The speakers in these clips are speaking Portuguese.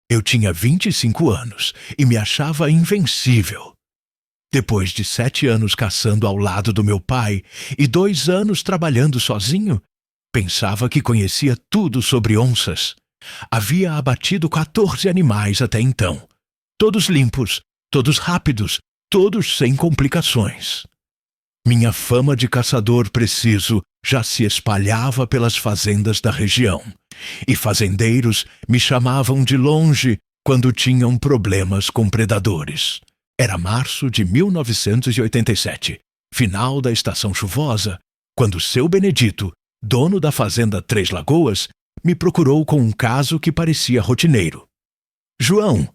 Eu tinha 25 anos e me achava invencível. Depois de 7 anos caçando ao lado do meu pai e 2 anos trabalhando sozinho, pensava que conhecia tudo sobre onças. Havia abatido 14 animais até então. Todos limpos, todos rápidos, todos sem complicações. Minha fama de caçador preciso já se espalhava pelas fazendas da região, e fazendeiros me chamavam de longe quando tinham problemas com predadores. Era março de 1987, final da estação chuvosa, quando seu Benedito, dono da fazenda Três Lagoas, me procurou com um caso que parecia rotineiro. "João",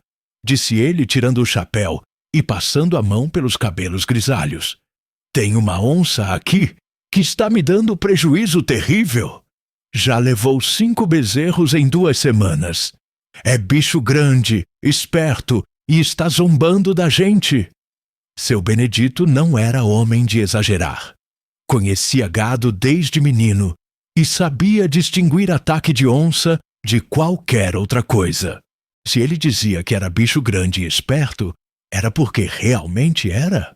disse ele tirando o chapéu e passando a mão pelos cabelos grisalhos, "tem uma onça aqui que está me dando prejuízo terrível. Já levou 5 bezerros em 2 semanas. É bicho grande, esperto e está zombando da gente." Seu Benedito não era homem de exagerar. Conhecia gado desde menino e sabia distinguir ataque de onça de qualquer outra coisa. Se ele dizia que era bicho grande e esperto, era porque realmente era.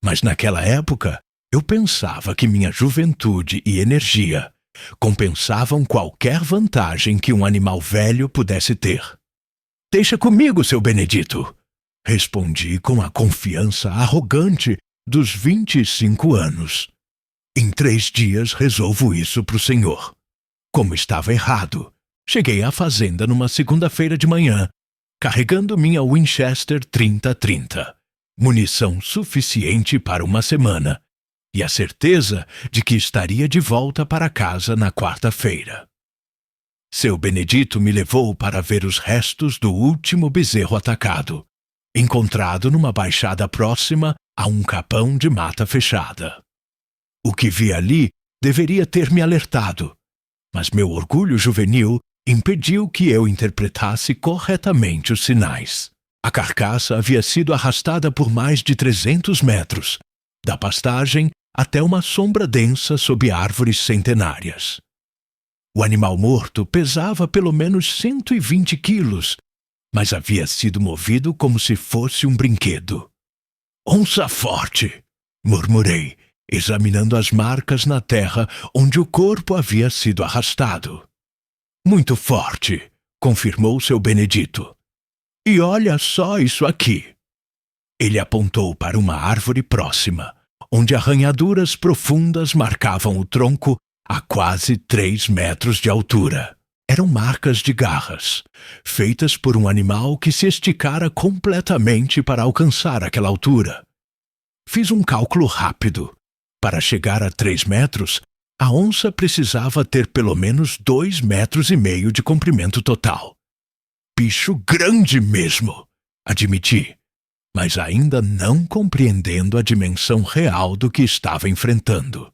Mas naquela época, eu pensava que minha juventude e energia compensavam qualquer vantagem que um animal velho pudesse ter. "Deixa comigo, seu Benedito", respondi com a confiança arrogante dos 25 anos. "Em 3 dias resolvo isso para o senhor." Como estava errado, cheguei à fazenda numa segunda-feira de manhã, carregando minha Winchester 30-30, munição suficiente para uma semana, e a certeza de que estaria de volta para casa na quarta-feira. Seu Benedito me levou para ver os restos do último bezerro atacado, encontrado numa baixada próxima a um capão de mata fechada. O que vi ali deveria ter me alertado, mas meu orgulho juvenil impediu que eu interpretasse corretamente os sinais. A carcaça havia sido arrastada por mais de 300 metros, da pastagem até uma sombra densa sob árvores centenárias. O animal morto pesava pelo menos 120 quilos, mas havia sido movido como se fosse um brinquedo. "Onça forte", murmurei, examinando as marcas na terra onde o corpo havia sido arrastado. "Muito forte", confirmou seu Benedito. "E olha só isso aqui." Ele apontou para uma árvore próxima, onde arranhaduras profundas marcavam o tronco a quase 3 metros de altura. Eram marcas de garras, feitas por um animal que se esticara completamente para alcançar aquela altura. Fiz um cálculo rápido. Para chegar a 3 metros, a onça precisava ter pelo menos 2,5 metros de comprimento total. Bicho grande mesmo, admiti, mas ainda não compreendendo a dimensão real do que estava enfrentando.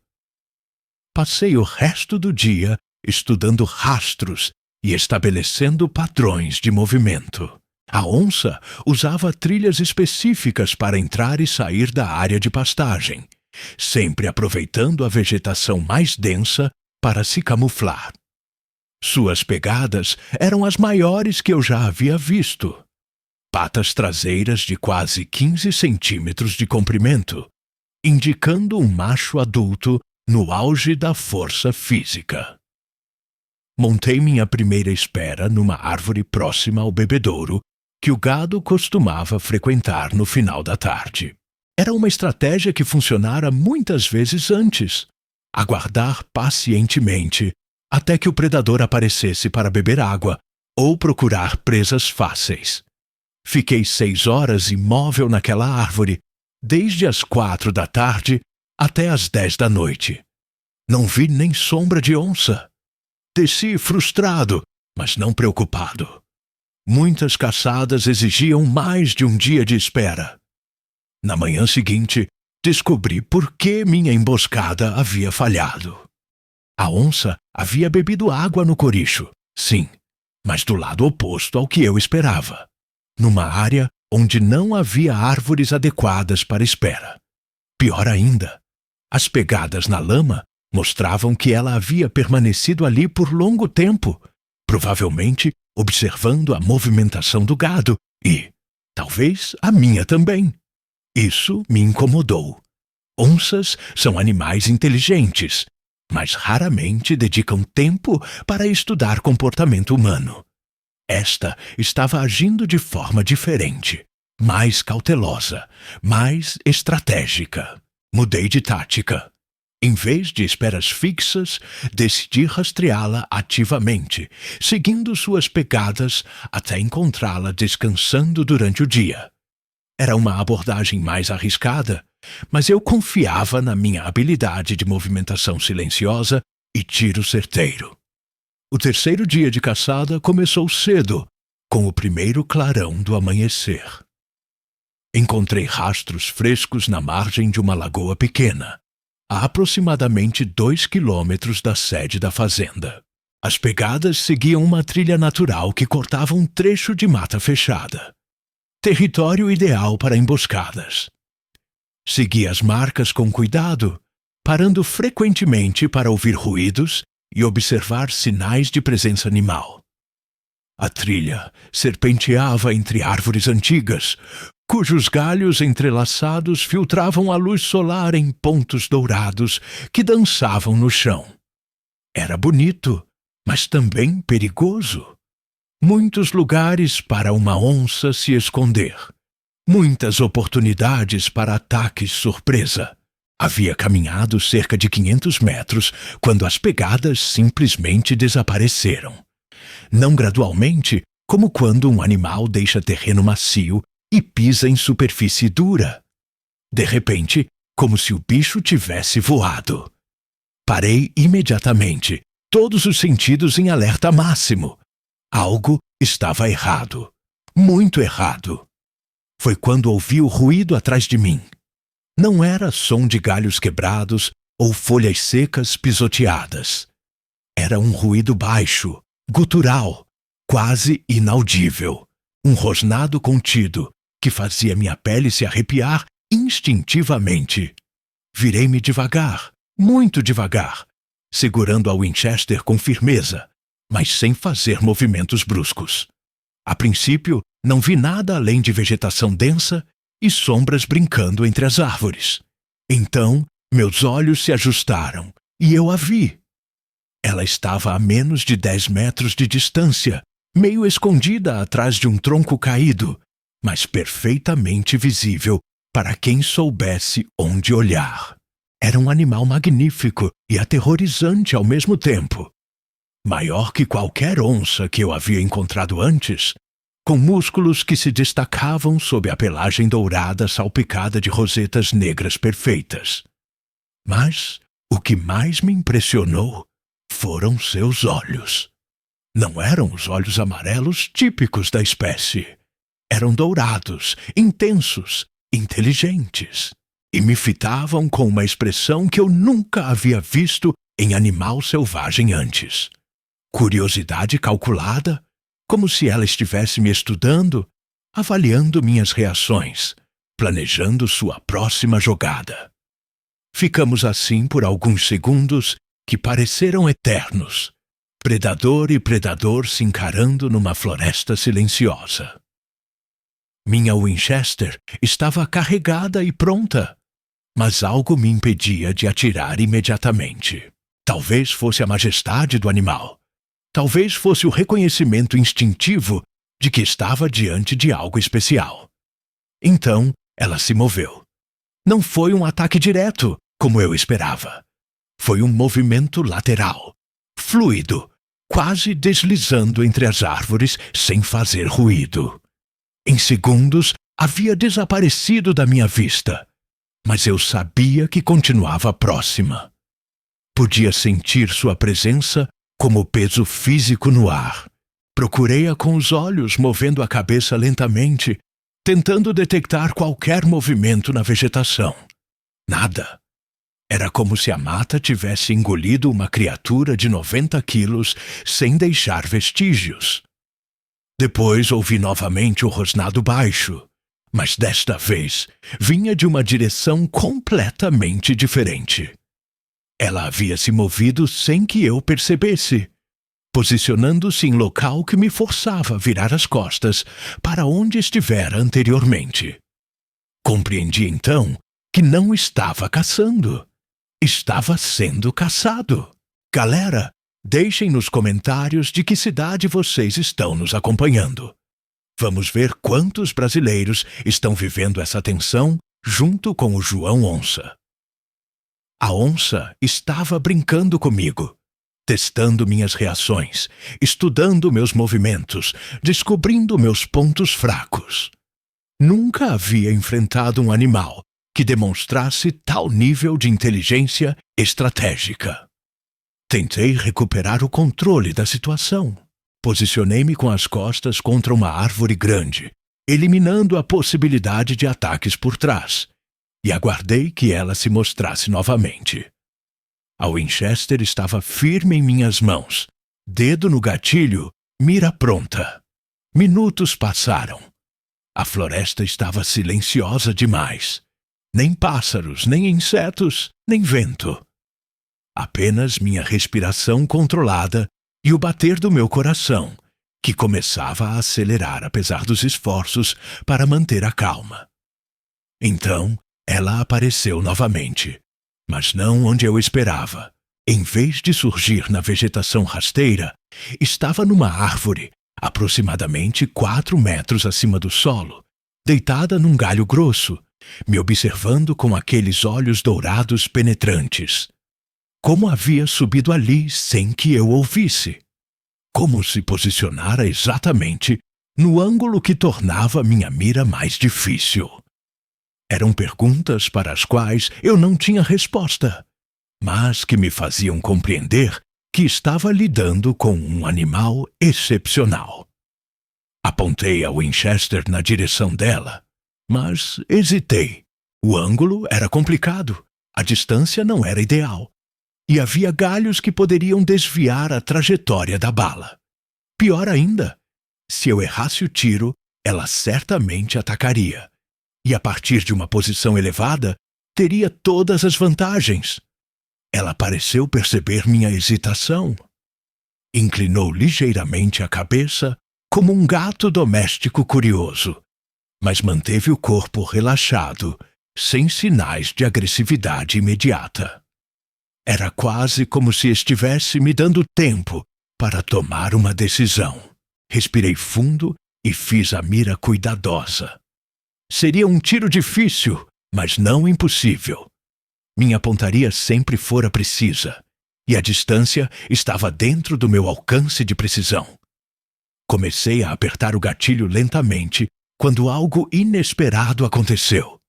Passei o resto do dia estudando rastros e estabelecendo padrões de movimento. A onça usava trilhas específicas para entrar e sair da área de pastagem, sempre aproveitando a vegetação mais densa para se camuflar. Suas pegadas eram as maiores que eu já havia visto. Patas traseiras de quase 15 centímetros de comprimento, indicando um macho adulto no auge da força física. Montei minha primeira espera numa árvore próxima ao bebedouro que o gado costumava frequentar no final da tarde. Era uma estratégia que funcionara muitas vezes antes: aguardar pacientemente até que o predador aparecesse para beber água ou procurar presas fáceis. Fiquei 6 horas imóvel naquela árvore, desde as 4 da tarde até as 10 da noite. Não vi nem sombra de onça. Desci frustrado, mas não preocupado. Muitas caçadas exigiam mais de um dia de espera. Na manhã seguinte, descobri por que minha emboscada havia falhado. A onça havia bebido água no coricho, sim, mas do lado oposto ao que eu esperava, numa área onde não havia árvores adequadas para espera. Pior ainda, as pegadas na lama mostravam que ela havia permanecido ali por longo tempo, provavelmente observando a movimentação do gado e, talvez, a minha também. Isso me incomodou. Onças são animais inteligentes, mas raramente dedicam tempo para estudar comportamento humano. Esta estava agindo de forma diferente, mais cautelosa, mais estratégica. Mudei de tática. Em vez de esperas fixas, decidi rastreá-la ativamente, seguindo suas pegadas até encontrá-la descansando durante o dia. Era uma abordagem mais arriscada, mas eu confiava na minha habilidade de movimentação silenciosa e tiro certeiro. O terceiro dia de caçada começou cedo, com o primeiro clarão do amanhecer. Encontrei rastros frescos na margem de uma lagoa pequena, a aproximadamente 2 quilômetros da sede da fazenda. As pegadas seguiam uma trilha natural que cortava um trecho de mata fechada. Território ideal para emboscadas. Segui as marcas com cuidado, parando frequentemente para ouvir ruídos e observar sinais de presença animal. A trilha serpenteava entre árvores antigas, cujos galhos entrelaçados filtravam a luz solar em pontos dourados que dançavam no chão. Era bonito, mas também perigoso. Muitos lugares para uma onça se esconder. Muitas oportunidades para ataques surpresa. Havia caminhado cerca de 500 metros quando as pegadas simplesmente desapareceram. Não gradualmente, como quando um animal deixa terreno macio e pisa em superfície dura. De repente, como se o bicho tivesse voado. Parei imediatamente, todos os sentidos em alerta máximo. Algo estava errado. Muito errado. Foi quando ouvi o ruído atrás de mim. Não era som de galhos quebrados ou folhas secas pisoteadas. Era um ruído baixo, gutural, quase inaudível. Um rosnado contido que fazia minha pele se arrepiar instintivamente. Virei-me devagar, muito devagar, segurando a Winchester com firmeza, mas sem fazer movimentos bruscos. A princípio, não vi nada além de vegetação densa e sombras brincando entre as árvores. Então, meus olhos se ajustaram e eu a vi. Ela estava a menos de 10 metros de distância, meio escondida atrás de um tronco caído, mas perfeitamente visível para quem soubesse onde olhar. Era um animal magnífico e aterrorizante ao mesmo tempo. Maior que qualquer onça que eu havia encontrado antes, com músculos que se destacavam sob a pelagem dourada salpicada de rosetas negras perfeitas. Mas o que mais me impressionou foram seus olhos. Não eram os olhos amarelos típicos da espécie. Eram dourados, intensos, inteligentes, e me fitavam com uma expressão que eu nunca havia visto em animal selvagem antes. Curiosidade calculada, como se ela estivesse me estudando, avaliando minhas reações, planejando sua próxima jogada. Ficamos assim por alguns segundos que pareceram eternos, predador e predador se encarando numa floresta silenciosa. Minha Winchester estava carregada e pronta, mas algo me impedia de atirar imediatamente. Talvez fosse a majestade do animal. Talvez fosse o reconhecimento instintivo de que estava diante de algo especial. Então, ela se moveu. Não foi um ataque direto, como eu esperava. Foi um movimento lateral, fluido, quase deslizando entre as árvores sem fazer ruído. Em segundos, havia desaparecido da minha vista, mas eu sabia que continuava próxima. Podia sentir sua presença como peso físico no ar. Procurei-a com os olhos, movendo a cabeça lentamente, tentando detectar qualquer movimento na vegetação. Nada. Era como se a mata tivesse engolido uma criatura de 90 quilos sem deixar vestígios. Depois ouvi novamente o rosnado baixo, mas desta vez vinha de uma direção completamente diferente. Ela havia se movido sem que eu percebesse. posicionando-se em local que me forçava a virar as costas para onde estivera anteriormente. Compreendi então que não estava caçando. Estava sendo caçado. Galera, deixem nos comentários de que cidade vocês estão nos acompanhando. Vamos ver quantos brasileiros estão vivendo essa tensão junto com o João Onça. A onça estava brincando comigo, testando minhas reações, estudando meus movimentos, descobrindo meus pontos fracos. Nunca havia enfrentado um animal que demonstrasse tal nível de inteligência estratégica. Tentei recuperar o controle da situação. Posicionei-me com as costas contra uma árvore grande, eliminando a possibilidade de ataques por trás, e aguardei que ela se mostrasse novamente. A Winchester estava firme em minhas mãos, dedo no gatilho, mira pronta. Minutos passaram. A floresta estava silenciosa demais. Nem pássaros, nem insetos, nem vento. Apenas minha respiração controlada e o bater do meu coração, que começava a acelerar apesar dos esforços para manter a calma. Então, ela apareceu novamente, mas não onde eu esperava. Em vez de surgir na vegetação rasteira, estava numa árvore, aproximadamente 4 metros acima do solo, deitada num galho grosso, me observando com aqueles olhos dourados penetrantes. Como havia subido ali sem que eu ouvisse? Como se posicionara exatamente no ângulo que tornava minha mira mais difícil? Eram perguntas para as quais eu não tinha resposta, mas que me faziam compreender que estava lidando com um animal excepcional. Apontei a Winchester na direção dela, mas hesitei. O ângulo era complicado, a distância não era ideal, e havia galhos que poderiam desviar a trajetória da bala. Pior ainda, se eu errasse o tiro, ela certamente atacaria, e a partir de uma posição elevada, teria todas as vantagens. Ela pareceu perceber minha hesitação. Inclinou ligeiramente a cabeça, como um gato doméstico curioso, mas manteve o corpo relaxado, sem sinais de agressividade imediata. Era quase como se estivesse me dando tempo para tomar uma decisão. Respirei fundo e fiz a mira cuidadosa. Seria um tiro difícil, mas não impossível. Minha pontaria sempre fora precisa, e a distância estava dentro do meu alcance de precisão. Comecei a apertar o gatilho lentamente quando algo inesperado aconteceu.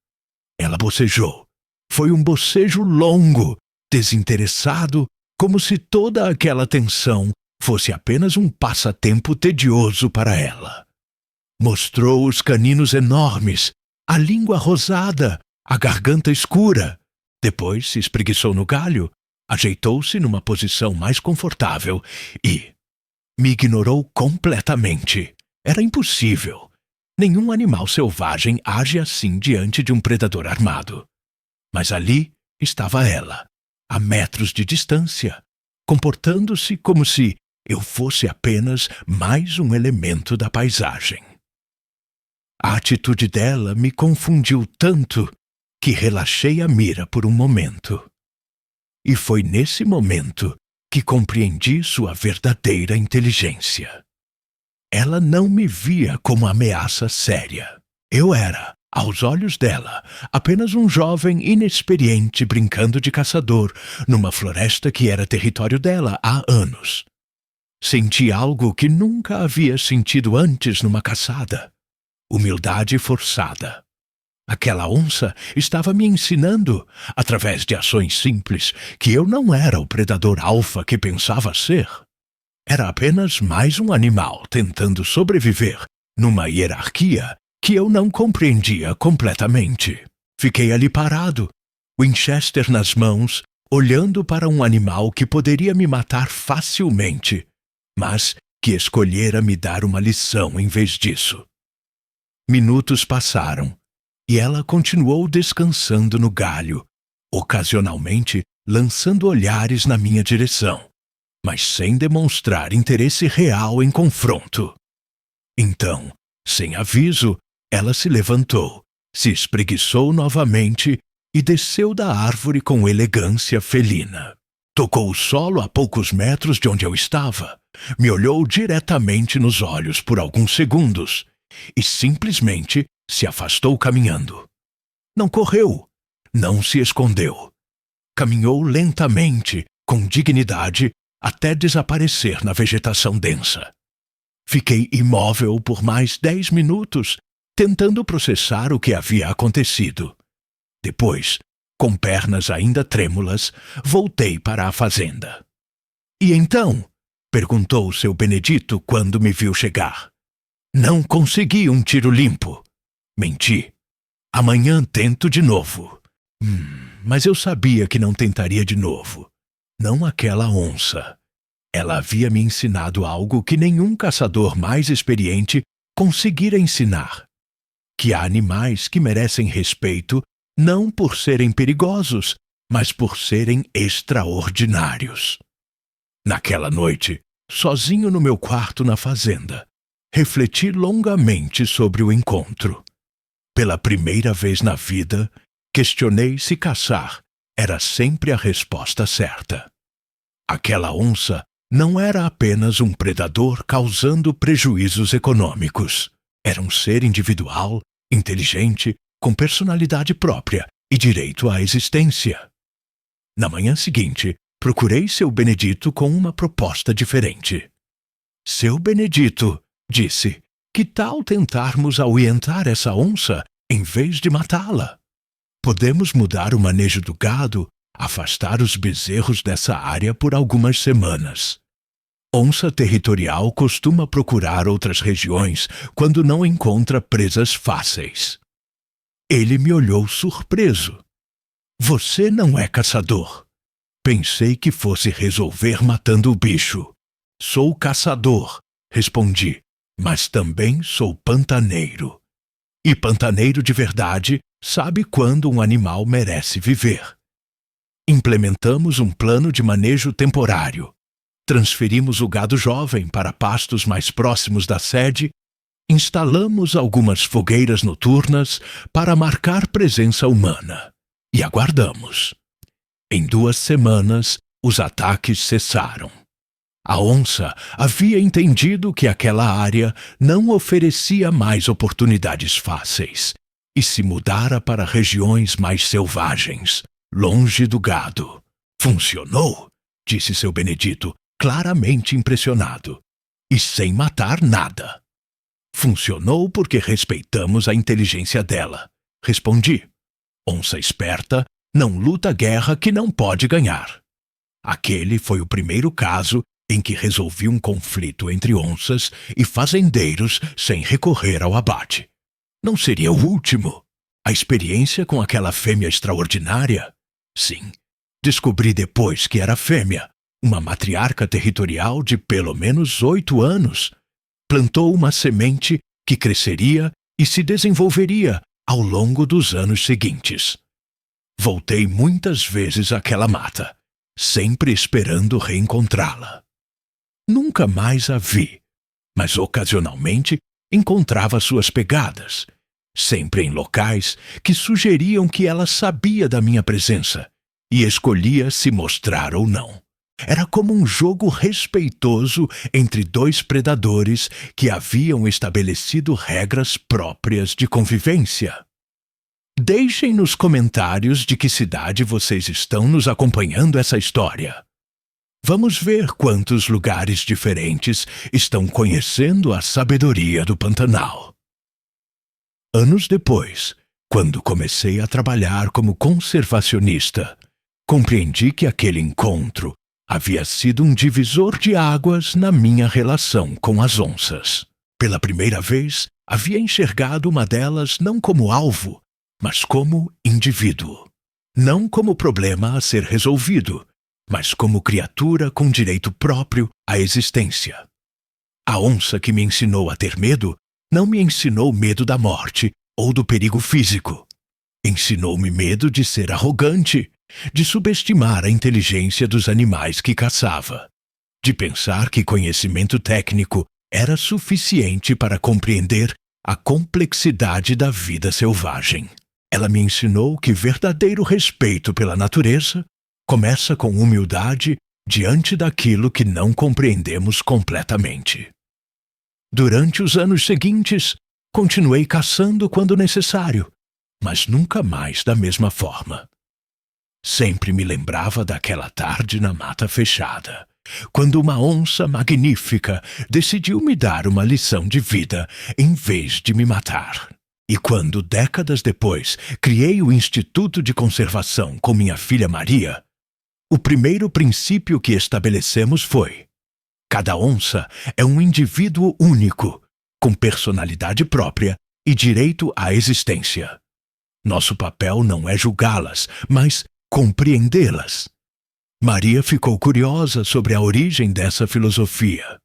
Ela bocejou. Foi um bocejo longo, desinteressado, como se toda aquela tensão fosse apenas um passatempo tedioso para ela. Mostrou os caninos enormes, a língua rosada, a garganta escura. Depois se espreguiçou no galho, ajeitou-se numa posição mais confortável e me ignorou completamente. Era impossível. Nenhum animal selvagem age assim diante de um predador armado. Mas ali estava ela, a metros de distância, comportando-se como se eu fosse apenas mais um elemento da paisagem. A atitude dela me confundiu tanto que relaxei a mira por um momento. E foi nesse momento que compreendi sua verdadeira inteligência. Ela não me via como ameaça séria. Eu era, aos olhos dela, apenas um jovem inexperiente brincando de caçador numa floresta que era território dela há anos. Senti algo que nunca havia sentido antes numa caçada. Humildade forçada. Aquela onça estava me ensinando, através de ações simples, que eu não era o predador alfa que pensava ser. Era apenas mais um animal tentando sobreviver numa hierarquia que eu não compreendia completamente. Fiquei ali parado, Winchester nas mãos, olhando para um animal que poderia me matar facilmente, mas que escolhera me dar uma lição em vez disso. Minutos passaram, e ela continuou descansando no galho, ocasionalmente lançando olhares na minha direção, mas sem demonstrar interesse real em confronto. Então, sem aviso, ela se levantou, se espreguiçou novamente e desceu da árvore com elegância felina. Tocou o solo a poucos metros de onde eu estava, me olhou diretamente nos olhos por alguns segundos e simplesmente se afastou caminhando. Não correu, não se escondeu. Caminhou lentamente, com dignidade, até desaparecer na vegetação densa. Fiquei imóvel por mais 10 minutos, tentando processar o que havia acontecido. Depois, com pernas ainda trêmulas, voltei para a fazenda. E então? Perguntou seu Benedito quando me viu chegar. Não consegui um tiro limpo. Menti. Amanhã tento de novo. Mas eu sabia que não tentaria de novo. Não aquela onça. Ela havia me ensinado algo que nenhum caçador mais experiente conseguira ensinar. Que há animais que merecem respeito não por serem perigosos, mas por serem extraordinários. Naquela noite, sozinho no meu quarto na fazenda, refleti longamente sobre o encontro. Pela primeira vez na vida, questionei se caçar era sempre a resposta certa. Aquela onça não era apenas um predador causando prejuízos econômicos. Era um ser individual, inteligente, com personalidade própria e direito à existência. Na manhã seguinte, procurei seu Benedito com uma proposta diferente. Seu Benedito, disse, que tal tentarmos ahuyentar essa onça em vez de matá-la? Podemos mudar o manejo do gado, afastar os bezerros dessa área por algumas semanas. Onça territorial costuma procurar outras regiões quando não encontra presas fáceis. Ele me olhou surpreso. Você não é caçador. Pensei que fosse resolver matando o bicho. Sou caçador, respondi, mas também sou pantaneiro. E pantaneiro de verdade sabe quando um animal merece viver. Implementamos um plano de manejo temporário. Transferimos o gado jovem para pastos mais próximos da sede. Instalamos algumas fogueiras noturnas para marcar presença humana. E aguardamos. Em 2 semanas, os ataques cessaram. A onça havia entendido que aquela área não oferecia mais oportunidades fáceis e se mudara para regiões mais selvagens, longe do gado. Funcionou, disse seu Benedito, claramente impressionado, e sem matar nada. Funcionou porque respeitamos a inteligência dela, respondi. Onça esperta não luta guerra que não pode ganhar. Aquele foi o primeiro caso em que resolvi um conflito entre onças e fazendeiros sem recorrer ao abate. Não seria o último. A experiência com aquela fêmea extraordinária? Sim, descobri depois que era fêmea, uma matriarca territorial de pelo menos 8 anos. Plantou uma semente que cresceria e se desenvolveria ao longo dos anos seguintes. Voltei muitas vezes àquela mata, sempre esperando reencontrá-la. Nunca mais a vi, mas ocasionalmente encontrava suas pegadas, sempre em locais que sugeriam que ela sabia da minha presença e escolhia se mostrar ou não. Era como um jogo respeitoso entre 2 predadores que haviam estabelecido regras próprias de convivência. Deixem nos comentários de que cidade vocês estão nos acompanhando essa história. Vamos ver quantos lugares diferentes estão conhecendo a sabedoria do Pantanal. Anos depois, quando comecei a trabalhar como conservacionista, compreendi que aquele encontro havia sido um divisor de águas na minha relação com as onças. Pela primeira vez, havia enxergado uma delas não como alvo, mas como indivíduo. Não como problema a ser resolvido, mas como criatura com direito próprio à existência. A onça que me ensinou a ter medo não me ensinou medo da morte ou do perigo físico. Ensinou-me medo de ser arrogante, de subestimar a inteligência dos animais que caçava. de pensar que conhecimento técnico era suficiente para compreender a complexidade da vida selvagem. Ela me ensinou que verdadeiro respeito pela natureza começa com humildade diante daquilo que não compreendemos completamente. Durante os anos seguintes, continuei caçando quando necessário, mas nunca mais da mesma forma. Sempre me lembrava daquela tarde na mata fechada, quando uma onça magnífica decidiu me dar uma lição de vida em vez de me matar. E quando, décadas depois, criei o Instituto de Conservação com minha filha Maria, o primeiro princípio que estabelecemos foi: cada onça é um indivíduo único, com personalidade própria e direito à existência. Nosso papel não é julgá-las, mas compreendê-las. Maria ficou curiosa sobre a origem dessa filosofia.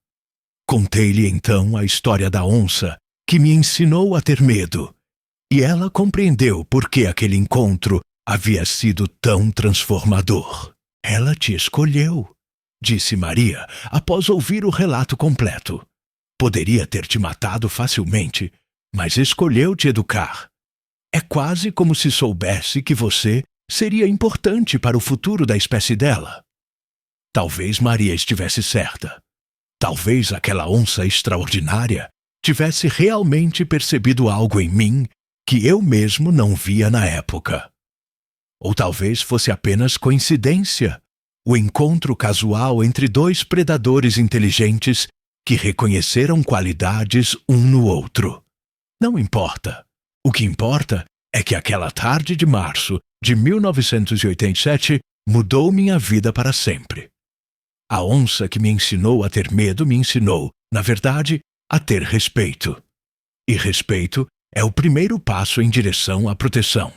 Contei-lhe então a história da onça, que me ensinou a ter medo, e ela compreendeu por que aquele encontro havia sido tão transformador. Ela te escolheu, disse Maria após ouvir o relato completo. Poderia ter te matado facilmente, mas escolheu te educar. É quase como se soubesse que você seria importante para o futuro da espécie dela. Talvez Maria estivesse certa. Talvez aquela onça extraordinária tivesse realmente percebido algo em mim que eu mesmo não via na época. Ou talvez fosse apenas coincidência, o encontro casual entre dois predadores inteligentes que reconheceram qualidades um no outro. Não importa. O que importa é que aquela tarde de março de 1987 mudou minha vida para sempre. A onça que me ensinou a ter medo me ensinou, na verdade, a ter respeito. E respeito é o primeiro passo em direção à proteção.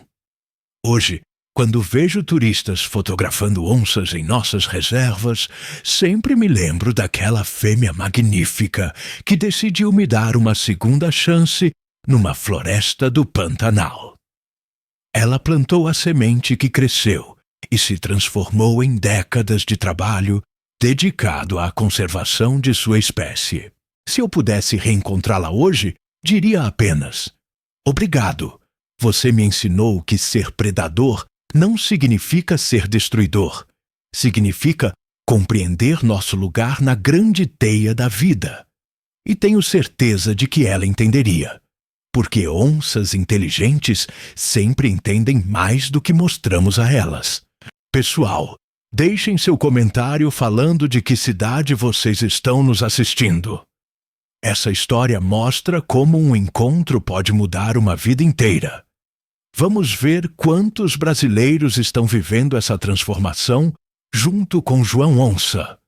Hoje, quando vejo turistas fotografando onças em nossas reservas, sempre me lembro daquela fêmea magnífica que decidiu me dar uma segunda chance numa floresta do Pantanal. Ela plantou a semente que cresceu e se transformou em décadas de trabalho dedicado à conservação de sua espécie. Se eu pudesse reencontrá-la hoje, diria apenas: obrigado, você me ensinou que ser predador não significa ser destruidor. Significa compreender nosso lugar na grande teia da vida. E tenho certeza de que ela entenderia. Porque onças inteligentes sempre entendem mais do que mostramos a elas. Pessoal, deixem seu comentário falando de que cidade vocês estão nos assistindo. Essa história mostra como um encontro pode mudar uma vida inteira. Vamos ver quantos brasileiros estão vivendo essa transformação junto com João Onça.